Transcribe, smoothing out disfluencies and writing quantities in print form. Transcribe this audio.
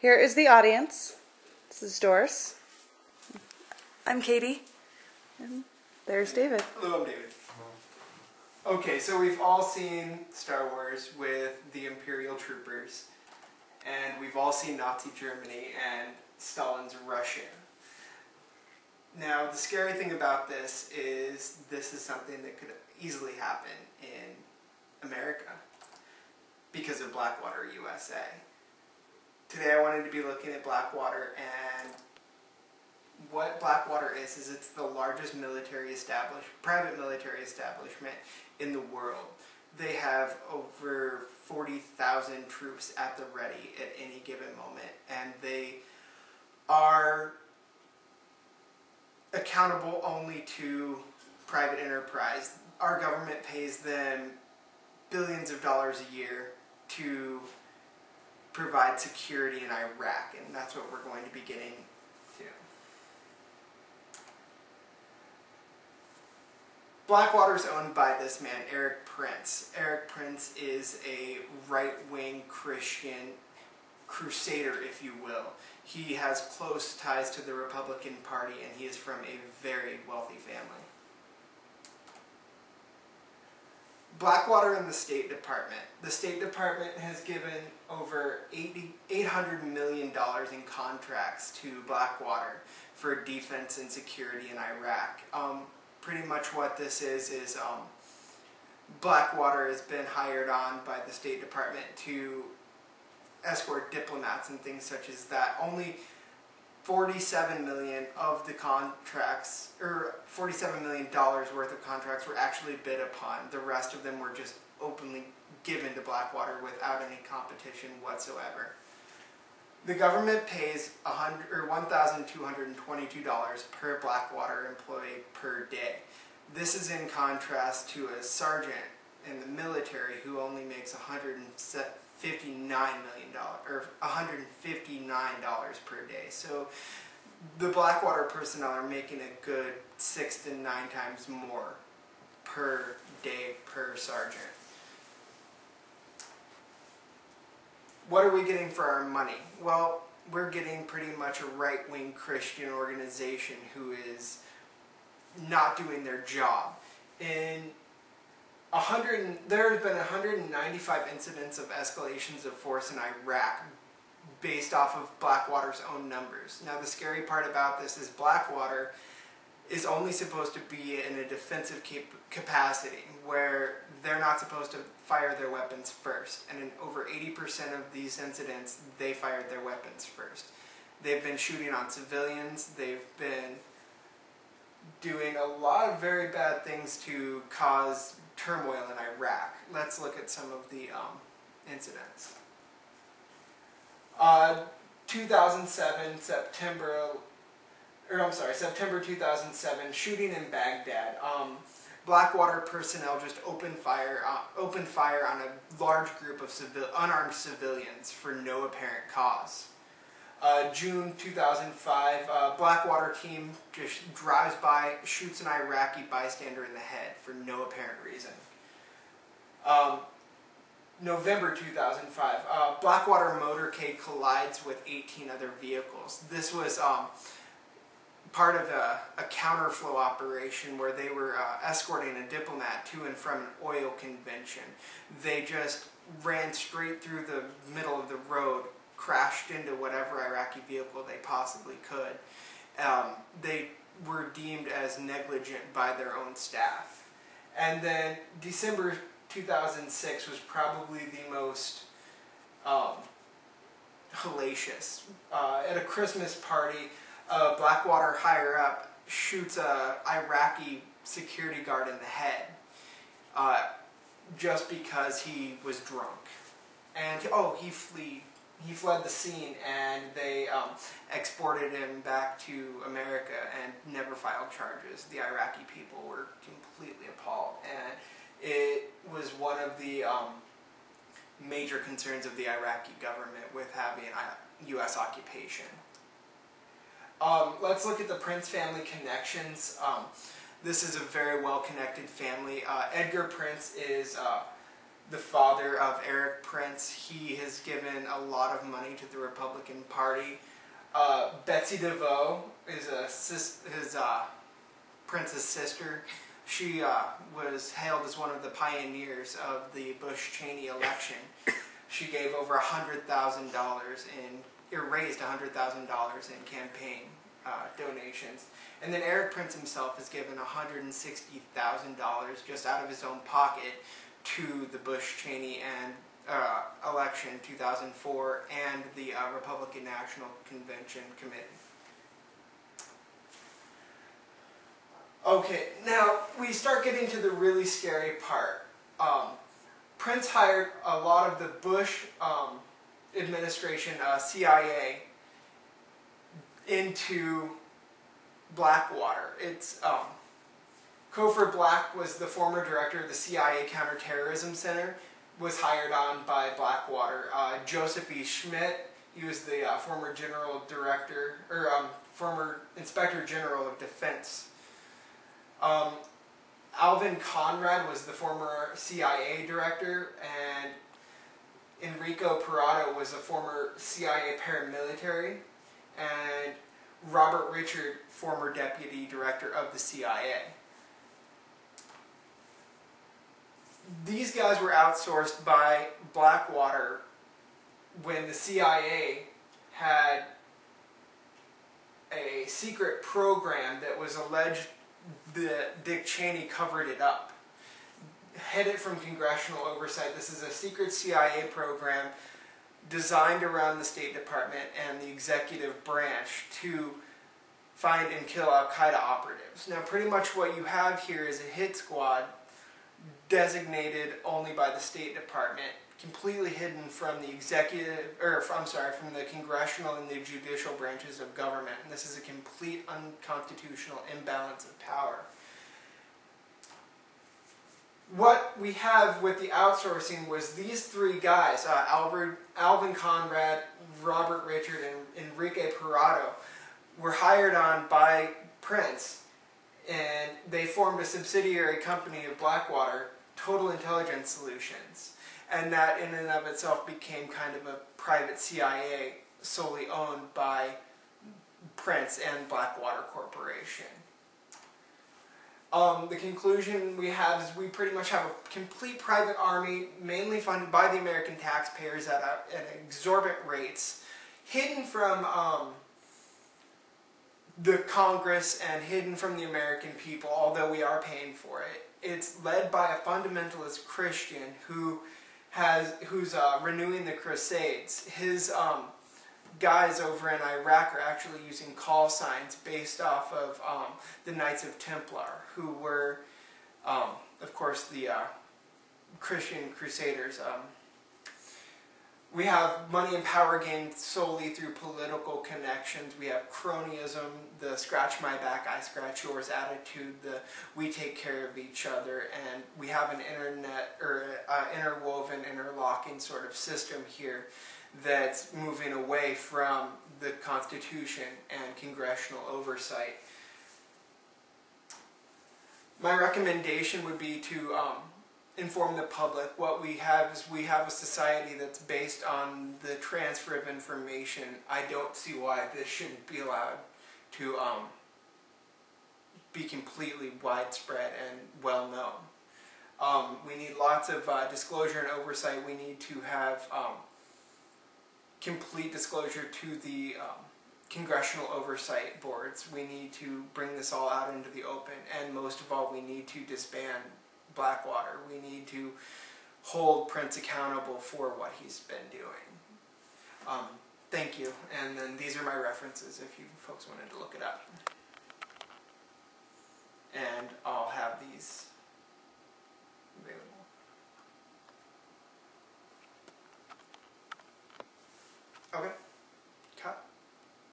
Here is the audience. This is Doris. I'm Katie. And there's David. Hello, I'm David. Okay, so we've all seen Star Wars with the Imperial troopers, and we've all seen Nazi Germany and Stalin's Russia. Now, the scary thing about this is something that could easily happen in America because of Blackwater, USA. Today I wanted to be looking at Blackwater, and what Blackwater is it's the largest private military establishment in the world. They have over 40,000 troops at the ready at any given moment, and they are accountable only to private enterprise. Our government pays them billions of dollars a year to provide security in Iraq, and that's what we're going to be getting to. Blackwater is owned by this man, Eric Prince. Eric Prince is a right-wing Christian crusader, if you will. He has close ties to the Republican Party, and he is from a very wealthy family. Blackwater and the State Department. The State Department has given over $800 million in contracts to Blackwater for defense and security in Iraq. Pretty much what this is Blackwater has been hired on by the State Department to escort diplomats and things such as that. Only $47 million of the contracts, or $47 million worth of contracts were actually bid upon. The rest of them were just openly given to Blackwater without any competition whatsoever. The government pays $1,222 per Blackwater employee per day. This is in contrast to a sergeant in the military who only makes $159 per day. So the Blackwater personnel are making a good 6 to 9 times more per day per sergeant. What are we getting for our money? Well, we're getting pretty much a right-wing Christian organization who is not doing their job. There have been 195 incidents of escalations of force in Iraq based off of Blackwater's own numbers. Now, the scary part about this is Blackwater is only supposed to be in a defensive capacity where they're not supposed to fire their weapons first. And in over 80% of these incidents, they fired their weapons first. They've been shooting on civilians. They've been doing a lot of very bad things to cause turmoil in Iraq. Let's look at some of the incidents. 2007, September 2007, shooting in Baghdad. Blackwater personnel just opened fire on a large group of unarmed civilians for no apparent cause. June 2005, Blackwater team just drives by, shoots an Iraqi bystander in the head for no apparent reason. November 2005, Blackwater motorcade collides with 18 other vehicles. This was part of a counterflow operation where they were escorting a diplomat to and from an oil convention. They just ran straight through the middle of the road, crashed into whatever Iraqi vehicle they possibly could. They were deemed as negligent by their own staff. And then December 2006 was probably the most hellacious. At a Christmas party, a Blackwater higher-up shoots a Iraqi security guard in the head just because he was drunk. And he fled the scene, and they exported him back to America and never filed charges. The Iraqi people were completely appalled, and it was one of the major concerns of the Iraqi government with having U.S. occupation. Let's look at the Prince family connections. This is a very well-connected family. Edgar Prince is the father of Eric Prince. He has given a lot of money to the Republican Party. Betsy DeVoe is his Prince's sister. She was hailed as one of the pioneers of the Bush-Cheney election. She gave over $100,000 raised $100,000 in campaign donations. And then Eric Prince himself has given $160,000 just out of his own pocket to the Bush-Cheney and election 2004 and the Republican National Convention Committee. Okay, now we start getting to the really scary part. Prince hired a lot of the Bush administration CIA into Blackwater. It's Cofer Black was the former director of the CIA Counterterrorism Center, was hired on by Blackwater. Joseph E. Schmidt, he was the former general director, or former Inspector General of Defense. Alvin Conrad was the former CIA director, and Enrico Parado was a former CIA paramilitary, and Robert Richard, former deputy director of the CIA. These guys were outsourced by Blackwater when the CIA had a secret program that was alleged that Dick Cheney covered it up. Headed from congressional oversight, this is a secret CIA program designed around the State Department and the executive branch to find and kill Al-Qaeda operatives. Now pretty much what you have here is a hit squad designated only by the State Department, completely hidden from the from the congressional and the judicial branches of government. And this is a complete unconstitutional imbalance of power. What we have with the outsourcing was these three guys, Alvin Conrad, Robert Richard, and Enrique Parado, were hired on by Prince, and they formed a subsidiary company of Blackwater, Total Intelligence Solutions. And that in and of itself became kind of a private CIA solely owned by Prince and Blackwater Corporation. The conclusion we have is we pretty much have a complete private army, mainly funded by the American taxpayers at exorbitant rates, hidden from the Congress and hidden from the American people, although we are paying for it. It's led by a fundamentalist Christian who's renewing the Crusades. His guys over in Iraq are actually using call signs based off of the Knights of Templar, who were, of course, the Christian Crusaders. We have money and power gained solely through political connections. We have cronyism, the scratch my back, I scratch yours attitude, the we take care of each other, and we have an interwoven, interlocking sort of system here that's moving away from the Constitution and congressional oversight. My recommendation would be to inform the public. What we have is we have a society that's based on the transfer of information. I don't see why this shouldn't be allowed to be completely widespread and well known. We need lots of disclosure and oversight. We need to have complete disclosure to the congressional oversight boards. We need to bring this all out into the open, and most of all, we need to disband Blackwater. We need to hold Prince accountable for what he's been doing. Thank you, and then these are my references if you folks wanted to look it up. And I'll have these